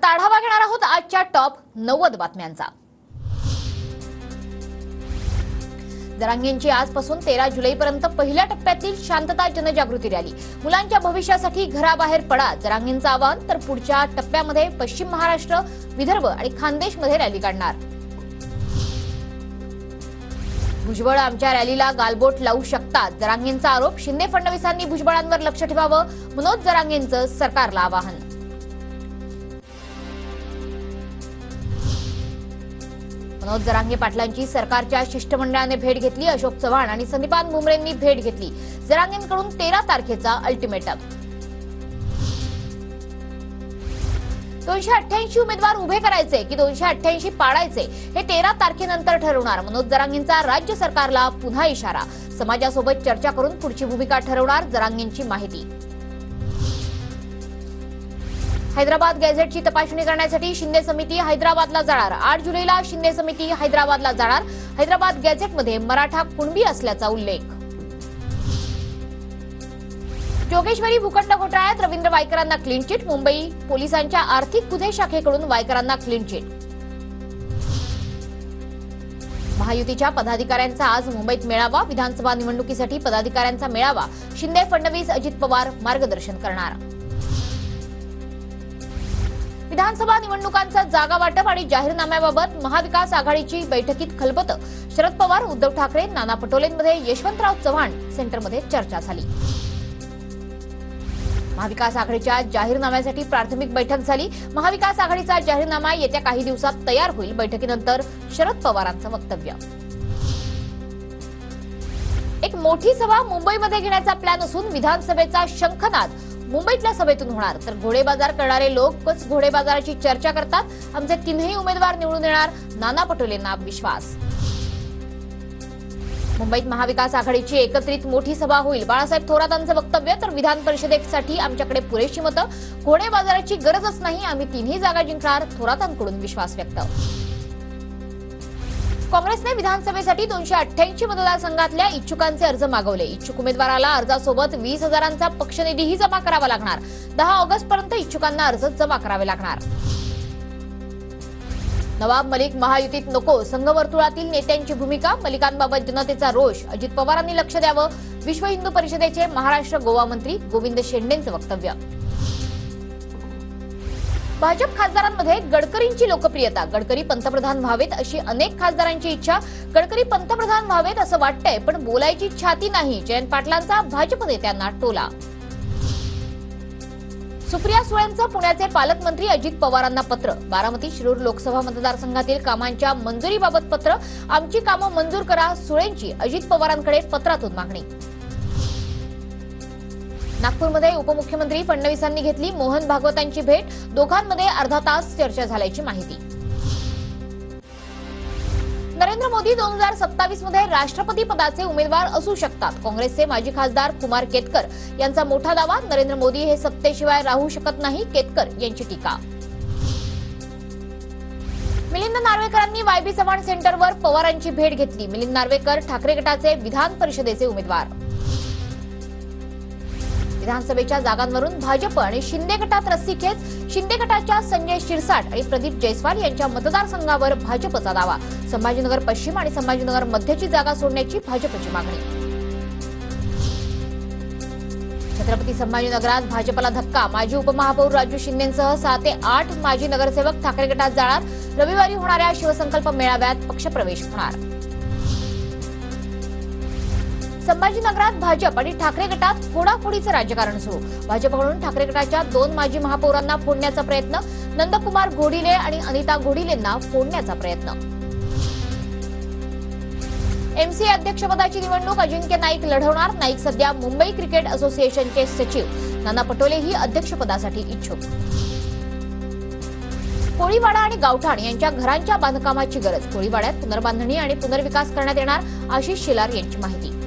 आता आढावा घेणार आहोत आजच्या टॉप 90 बातम्यांचा। जरांगेंची आजपासून 13 जुलैपर्यंत पहिल्या टप्प्यातील शांतता जनजागृती रॅली। मुलांच्या भविष्यासाठी घराबाहेर पडा जरांगेंचं आवाहन। तर पुढच्या टप्प्यामध्ये पश्चिम महाराष्ट्र, विदर्भ आणि खानदेशमध्ये रॅली काढणार। भुजबळ आमच्या रॅलीला गालबोट लावू शकतात जरांगेंचा आरोप। शिंदे फडणवीसांनी भुजबळांवर लक्ष ठेवावं मनोज जरांगेंचं सरकारला आवाहन। मनोज जरांगे पाटलांची सरकारच्या शिष्टमंडळाने भेट घेतली। अशोक चव्हाण आणि संदीपान भुमरेंनी भेट घेतली। जरांगेंकडून 13 तारखेचा अल्टिमेटम। 288 उमेदवार उभे करायचे की 288 पाडायचे हे 13 तारखेनंतर ठरवणार। मनोज जरांगेंचा राज्य सरकारला पुन्हा इशारा। समाजासोबत चर्चा करून पुढची भूमिका ठरवणार जरांगेंची माहिती। हैदराबाद गॅझेटची तपासणी करण्यासाठी शिंदे समिती हैदराबादला जाणार। 8 जुलैला शिंदे समिती हैदराबादला जाणार। हैदराबाद गॅझेटमध्ये मराठा कुणबी असल्याचा उल्लेख। जोगेश्वरी भूखंड घोटाळ्यात रवींद्र वायकरांना क्लीन चिट। मुंबई पोलिसांच्या आर्थिक गुन्हे शाखेकडून वायकरांना क्लीन चिट। महायुतीच्या पदाधिकाऱ्यांचा आज मुंबईत मेळावा। विधानसभा निवडणुकीसाठी पदाधिकाऱ्यांचा मेळावा। शिंदे फडणवीस अजित पवार मार्गदर्शन करणार। विधानसभा निवडणुकांचा जागा वाटप आणि जाहीरनाम्याबाबत महाविकास आघाडीची बैठकीत खलबत। शरद पवार, उद्धव ठाकरे, नाना पटोलेंमध्ये यशवंतराव चव्हाण सेंटरमध्ये चर्चा झाली। महाविकास आघाडीच्या जाहीरनाम्यासाठी प्राथमिक बैठक झाली। महाविकास आघाडीचा जाहीरनामा येत्या काही दिवसात तयार होईल। बैठकीनंतर शरद पवारांचं वक्तव्य। एक मोठी सभा मुंबईमध्ये घेण्याचा प्लॅन असून विधानसभेचा शंखनाद मुंबईतल्या सभेतून होणार। तर घोडेबाजार करणारे लोकच घोडेबाजाराची चर्चा करतात। आमचे 3ही उमेदवार निवडून येणार, नाना पटोलेंना विश्वास। मुंबईत महाविकास आघाडीची एकत्रित मोठी सभा होईल। बाळासाहेब थोरातांचं वक्तव्य। तर विधान परिषदेसाठी आमच्याकडे पुरेशी मतं, घोडेबाजाराची गरजच नाही, आम्ही 3ही जागा जिंकणार, थोरातांकडून विश्वास व्यक्त। काँग्रेसने विधानसभेसाठी 288 मतदारसंघातल्या इच्छुकांचे अर्ज मागवले। इच्छुक उमेदवाराला अर्जासोबत 20,000चा पक्षनिधीही जमा करावा लागणार। 10 ऑगस्टपर्यंत इच्छुकांना अर्ज जमा करावे लागणार। नवाब मलिक महायुतीत नको, संघवर्तुळातील नेत्यांची भूमिका। मलिकांबाबत जनतेचा रोष, अजित पवारांनी लक्ष द्यावं। विश्व हिंदू परिषदेचे महाराष्ट्र गोवा मंत्री गोविंद शेंडेंचं वक्तव्य। भाजप खासदारांमध्ये गडकरींची लोकप्रियता। गडकरी पंतप्रधान व्हावेत अशी अनेक खासदारांची इच्छा। गडकरी पंतप्रधान व्हावेत असं वाटतंय पण बोलायची छाती नाही। जयंत पाटलांचा भाजप नेत्यांना टोला। सुप्रिया सुळेंचं पुण्याचे पालकमंत्री अजित पवारांना पत्र। बारामती शिरूर लोकसभा मतदारसंघातील कामांच्या मंजुरीबाबत पत्र। आमची कामं मंजूर करा, सुळेंची अजित पवारांकडे पत्रातून मागणी। नागपूरमध्ये उपमुख्यमंत्री फडणवीसांनी घेतली मोहन भागवतांची भेट। दोघांमध्ये अर्धा तास चर्चा झाल्याची माहिती। नरेंद्र मोदी 2027 मध्ये राष्ट्रपती पदाचे उमेदवार असू शकतात। काँग्रेसचे माजी खासदार कुमार केतकर यांचा मोठा दावा। नरेंद्र मोदी हे सत्तेशिवाय राहू शकत नाही, केतकर यांची टीका। मिलिंद नार्वेकरांनी वायबी चव्हाण सेंटरवर पवारांची भेट घेतली। मिलिंद नार्वेकर ठाकरे गटाचे विधान परिषदेचे उमेदवार। विधानसभेच्या जागांवरून भाजप आणि शिंदे गटात रस्सीखेच। शिंदे गटाच्या संजय शिरसाट आणि प्रदीप जयस्वाल यांच्या मतदारसंघावर भाजपचा दावा। संभाजीनगर पश्चिम आणि संभाजीनगर मध्यची जागा सोडण्याची भाजपची मागणी। छत्रपती संभाजीनगरात भाजपला धक्का। माजी उपमहापौर राजू शिंदेंसह 6 ते 8 माजी नगरसेवक ठाकरे गटात जाणार। रविवारी होणाऱ्या शिवसंकल्प मेळाव्यात पक्षप्रवेश होणार। संभाजीनगरात भाजप आणि ठाकरे गटात फोडाफोडीचं राजकारण सुरू। भाजपकडून ठाकरे गटाच्या 2 माजी महापौरांना फोडण्याचा प्रयत्न। नंदकुमार घोडिले आणि अनिता घोडिलेंना फोडण्याचा प्रयत्न। एमसीए अध्यक्षपदाची निवडणूक अजिंक्य नाईक लढवणार। नाईक सध्या मुंबई क्रिकेट असोसिएशनचे सचिव। नाना पटोलेही अध्यक्षपदासाठी इच्छुक। कोळीवाडा आणि गावठाण यांच्या घरांच्या बांधकामाची गरज। कोळीवाड्यात पुनर्बांधणी आणि पुनर्विकास करण्यात येणार। आशिष शेलार यांची माहिती।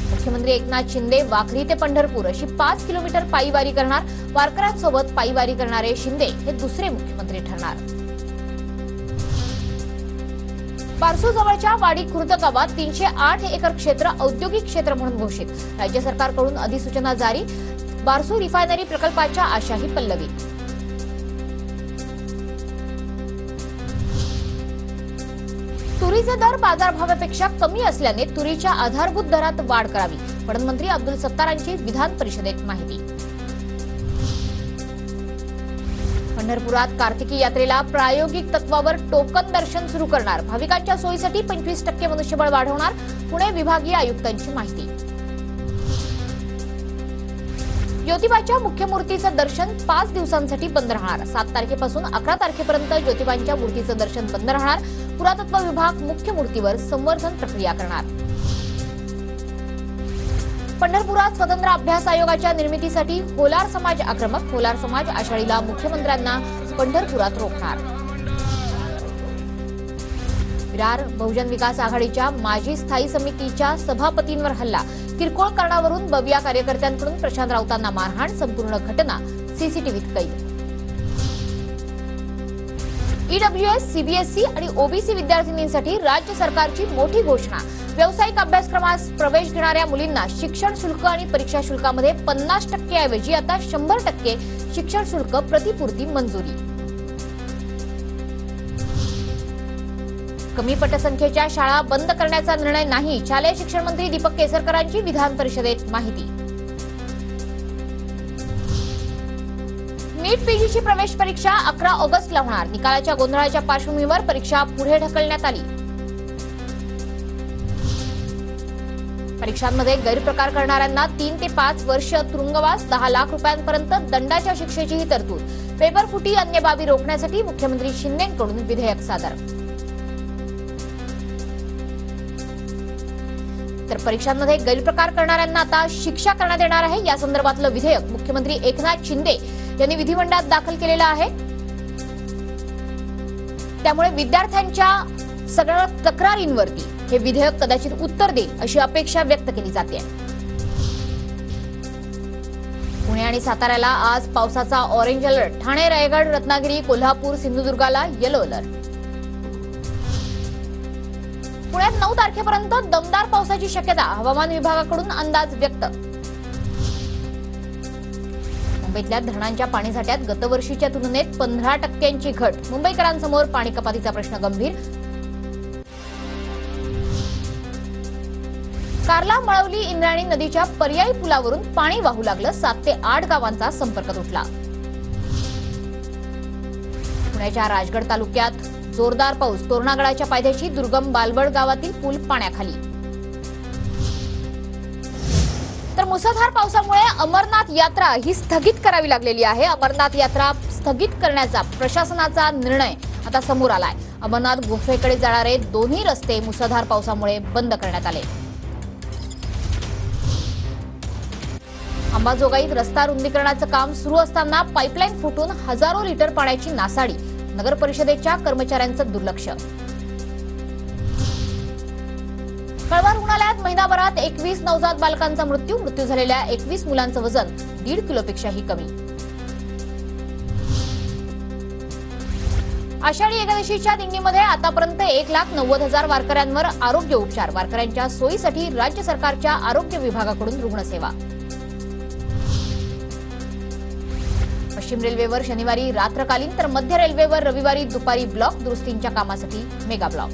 मुख्यमंत्री एकनाथ शिंदे वाखरी ते पंढरपूर अशी 5 किलोमीटर पायी वारी करणार। वारकऱ्यांसोबत पायी वारी करणारे शिंदे हे दुसरे मुख्यमंत्री ठरणार। बारसू जवळच्या वाडी खुर्द गावात 308 एकर क्षेत्र औद्योगिक क्षेत्र म्हणून घोषित। राज्य सरकारकडून अधिसूचना जारी। बारसू रिफायनरी प्रकल्पाच्या आशाही पल्लवीत. तुरीचे दर बाजारभावापेक्षा कमी असल्याने तुरीच्या आधारभूत दरात वाढ करावी. पणनमंत्री अब्दुल सत्तारांची विधान परिषदेत माहिती. पंढरपुरात कार्तिकी यात्रेला प्रायोगिक तत्वावर टोकन दर्शन सुरू करणार. भाविकांच्या सोयीसाठी 25% मनुष्यबळ वाढवणार. पुणे विभागीय आयुक्तांची माहिती. ज्योतिबाच्या मुख्य मूर्तीचं दर्शन 5 दिवसांसाठी बंद राहणार. 7 तारखेपासून 11 तारखेपर्यंत ज्योतिबांच्या मूर्तीचं दर्शन बंद राहणार. पुरातत्व विभाग मुख्य मूर्तीवर संवर्धन प्रक्रिया करणार. पंढरपुरात स्वतंत्र अभ्यास आयोगाच्या निर्मितीसाठी होलार समाज आक्रमक. होलार समाज आषाढीला मुख्यमंत्र्यांना पंढरपुरात रोखणार. विरार बहुजन विकास आघाडीच्या माजी स्थायी समितीच्या सभापतींवर हल्ला. किरकोळ कारणावरून बबिया कार्यकर्त्यांकडून प्रशांत राऊतांना मारहाण. संपूर्ण घटना सीसीटीव्हीत कैद. ईडब्ल्यूएस, सीबीएसई आणि ओबीसी विद्यार्थिनींसाठी राज्य सरकारची मोठी घोषणा. व्यावसायिक अभ्यासक्रमास प्रवेश घेणाऱ्या मुलींना शिक्षण शुल्क आणि परीक्षा शुल्कामध्ये 50% ऐवजी आता 100% शिक्षण शुल्क प्रतिपूर्ती मंजुरी. कमी पटसंख्येच्या शाळा बंद करण्याचा निर्णय नाही. शालेय शिक्षण मंत्री दीपक केसरकरांची विधान परिषदेत माहिती. नीट पीजीची प्रवेश परीक्षा 11 ऑगस्टला होणार. निकालाच्या गोंधळाच्या पार्श्वभूमीवर परीक्षा पुढे ढकलण्यात आली. परीक्षांमध्ये गैरप्रकार करणाऱ्यांना 3 ते 5 वर्ष तुरुंगवास, 10 लाख रुपयांपर्यंत दंडाच्या शिक्षेचीही तरतूद. पेपरफुटी अन्य बाबी रोखण्यासाठी मुख्यमंत्री शिंदेंकडून विधेयक सादर. तर परीक्षांमध्ये गैरप्रकार करणाऱ्यांना आता शिक्षा करण्यात येणार आहे. या संदर्भातलं विधेयक मुख्यमंत्री एकनाथ शिंदे यांनी विधिमंडळात दाखल केलेलं आहे. त्यामुळे विद्यार्थ्यांच्या सगळ्या तक्रारींवरती हे विधेयक कदाचित उत्तर देईल अशी अपेक्षा व्यक्त केली जाते. पुणे आणि साताऱ्याला आज पावसाचा ऑरेंज अलर्ट. ठाणे, रायगड, रत्नागिरी, कोल्हापूर, सिंधुदुर्गाला येलो अलर्ट. पुण्यात 9 तारखेपर्यंत दमदार पावसाची शक्यता. हवामान विभागाकडून अंदाज व्यक्त. मुंबईतल्या धरणांच्या पाणीसाठ्यात गतवर्षीच्या तुलनेत 15% घट. मुंबईकरांसमोर पाणी कपातीचा प्रश्न गंभीर. कार्ला मळवली इंद्रायणी नदीच्या पर्यायी पुलावरून पाणी वाहू लागलं. 7 ते 8 गावांचा संपर्क तुटला. पुण्याच्या राजगड तालुक्यात जोरदार पाऊस. तोरणागडाच्या पायथ्याशी दुर्गम बालवड गावातील पूल पाण्याखाली. तर मुसळधार पावसामुळे अमरनाथ यात्रा ही स्थगित करावी लागलेली आहे. अमरनाथ यात्रा स्थगित करण्याचा प्रशासनाचा निर्णय आता समोर आलाय. अमरनाथ गुफेकडे जाणारे दोन्ही रस्ते मुसळधार पावसामुळे बंद करण्यात आले. अंबाजोगाईत रस्ता रुंदीकरणाचं काम सुरू असताना पाईपलाईन फुटून हजारो लिटर पाण्याची नासाडी. नगर परिषदेच्या कर्मचाऱ्यांचं दुर्लक्ष. कळवा रुग्णालयात महिनाभरात 21 नवजात बालकांचा मृत्यू. मृत्यू झालेल्या 21 मुलांचं वजन 1.5 किलोपेक्षाही कमी. आषाढी एकादशीच्या दिंडीमध्ये आतापर्यंत 1,90,000 वारकऱ्यांवर आरोग्य उपचार. वारकऱ्यांच्या सोयीसाठी राज्य सरकारच्या आरोग्य विभागाकडून रुग्णसेवा. पश्चिम रेल्वेवर शनिवारी रात्रकालीन तर मध्य रेल्वेवर रविवारी दुपारी ब्लॉक. दुरुस्तींच्या कामासाठी मेगा ब्लॉक.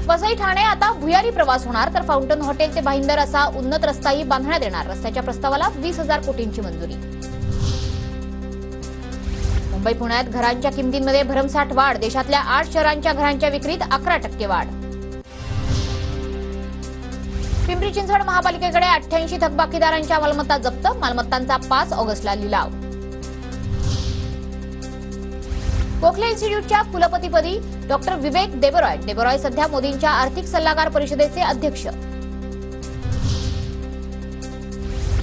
वसई ठाणे आता भुयारी प्रवास होणार. तर फाउंटन हॉटेल ते भाईंदर असा उन्नत रस्ताही बांधण्यात येणार. रस्त्याच्या प्रस्तावाला 20,000 कोटींची मंजुरी. मुंबई पुण्यात घरांच्या किमतींमध्ये भरमसाठ वाढ. देशातल्या 8 शहरांच्या घरांच्या विक्रीत 11% वाढ. पिंपरी चिंचवड महापालिकेकडे 88 थकबाकीदारांच्या मालमत्ता जप्त. मालमत्तांचा 5 ऑगस्टला लिलाव. गोखले इन्स्टिट्यूटच्या कुलपतीपदी डॉक्टर विवेक देबरॉय. देबरॉय सध्या मोदींच्या आर्थिक सल्लागार परिषदेचे अध्यक्ष.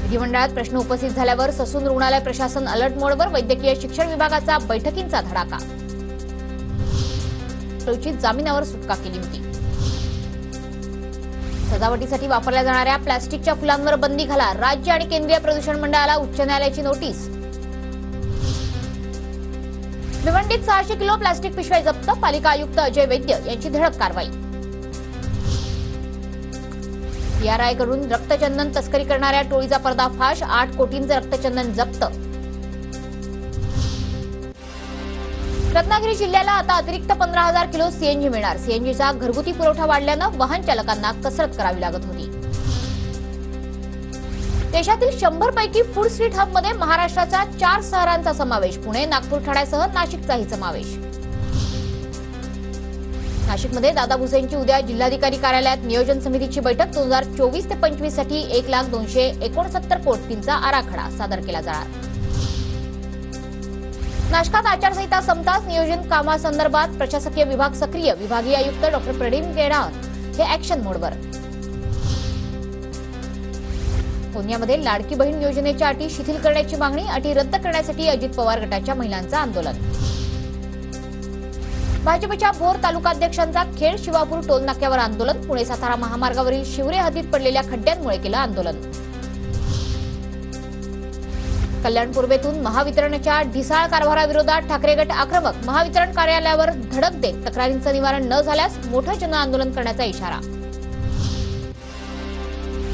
विधिमंडळात प्रश्न उपस्थित झाल्यावर ससून रुग्णालय प्रशासन अलर्ट मोडवर. वैद्यकीय शिक्षण विभागाचा बैठकींचा धडाका. टोचीत जामिनावर सुटका केली होती. सजावटीसाठी वापरल्या जाणाऱ्या प्लास्टिकच्या फुलांवर बंदी घाला. राज्य आणि केंद्रीय प्रदूषण मंडळाला उच्च न्यायालयाची नोटीस. भिवंडीत 600 किलो प्लास्टिक पिशव्या जप्त. पालिका आयुक्त अजय वैद्य यांची धडक कारवाई. PRI कडून रक्तचंदन तस्करी करणाऱ्या टोळीचा पर्दाफाश, 8 कोटींचे रक्तचंदन जप्त. रत्नागिरी जिल्ह्याला आता अतिरिक्त 15,000 किलो CNG मिळणार. CNGचा घरगुती पुरवठा वाढल्यानं वाहन चालकांना कसरत करावी लागत होती. देशातील 100 पैकी फूड स्ट्रीट हबमध्ये महाराष्ट्राच्या 4 शहरांचा समावेश. पुणे, नागपूर, ठाण्यासह नाशिकचाही समावेश. नाशिकमध्ये दादा भुसेंची उद्या जिल्हाधिकारी कार्यालयात नियोजन समितीची बैठक. 2024 ते 25 साठी 1,269 कोटींचा आराखडा सादर केला जाणार. नाशकात आचारसंहिता संपताच नियोजन कामासंदर्भात प्रशासकीय विभाग सक्रिय. विभागीय आयुक्त डॉ. प्रदीप गेडार हे ऍक्शन मोडवर. पुण्यामध्ये लाडकी बहीण योजनेच्या अटी शिथिल करण्याची मागणी. अटी रद्द करण्यासाठी अजित पवार गटाच्या महिलांचं आंदोलन. भाजपच्या भोर तालुकाध्यक्षांचा खेड शिवापूर टोल नाक्यावर आंदोलन. पुणे सातारा महामार्गावरील शिवरे हद्दीत पडलेल्या खड्ड्यांमुळे केलं आंदोलन. कल्याण पूर्वेतून महावितरणच्या ढिसाळ कारभाराविरोधात ठाकरे गट आक्रमक. महावितरण कार्यालयावर धडक देत तक्रारींचं निवारण न झाल्यास मोठं जनआंदोलन करण्याचा इशारा.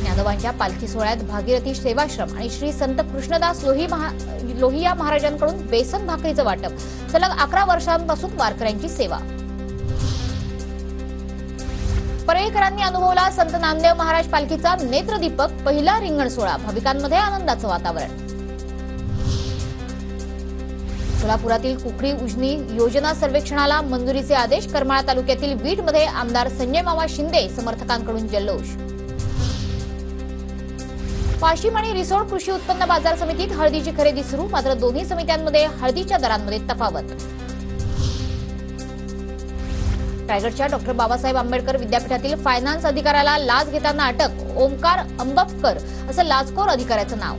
ज्ञानोबांच्या पालखी सोहळ्यात भागीरथी सेवाश्रम आणि श्री संत कृष्णदास लोहिया महाराजांकडून बेसन भाकरीचं वाटप. सलग 11 वर्षांपासून वारकऱ्यांची सेवा. परळीकरांनी अनुभवला संत नामदेव महाराज पालखीचा नेत्रदीपक. पहिला रिंगण सोहळा. भाविकांमध्ये आनंदाचं वातावरण. सोलापुरातील कुकडी उजनी योजना सर्वेक्षणाला मंजुरीचे आदेश. करमाळा तालुक्यातील बीडमध्ये आमदार संजय मामा शिंदे समर्थकांकडून जल्लोष. वाशिम आणि रिसोड कृषी उत्पन्न बाजार समितीत हळदीची खरेदी सुरू. मात्र दोन्ही समित्यांमध्ये हळदीच्या दरांमध्ये तफावत. रायगडच्या डॉ. बाबासाहेब आंबेडकर विद्यापीठातील फायनान्स अधिकाऱ्याला लाच घेताना अटक. ओमकार अंबपकर असं लाचखोर अधिकाऱ्याचं नाव.